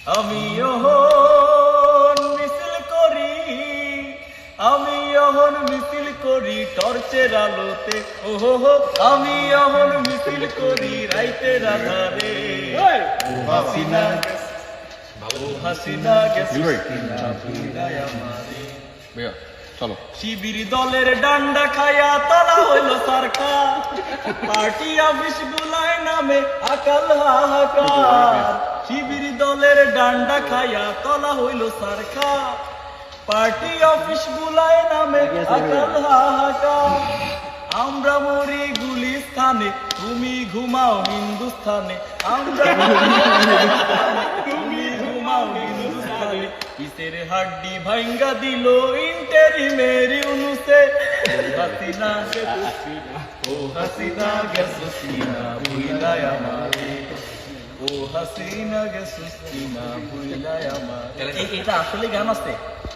আমি যখন মিছিল করি, আমি যখন মিছিল করি টর্চের আলোতে, ওহো আমি যখন মিছিল করি রাইতের আধারে। ও হাসিনা ও হাসিনা গেছিস কিনা ভুইলাই আমারে। চলো। শিবির দলের ডান্ডা খায়া তারা হইল সরকার, পার্টি অফিস বুলায় নামে আকাল হাহাকার। শিবির দলের ডান্ডা খায়া তলা হইল সরকার, পার্টি অফিস বুলায় নামে আকাল হাহাকার। আমরা মরি গুলিস্তানে, তুমি ঘুমাও হিন্দুস্তানে। আমরা তুমি ঘুমাও হিন্দুস্তানে। কিসের হাড্ডি ভাঙ্গা দিল ইন্টারিমের ইউনুসে। ও হাসিনা গেছুস কিনা ভুইলাই আমারে। ও হাসিনা গেছুস কিনা ভুইলাই আমারে। এটা আসলে গান আছে।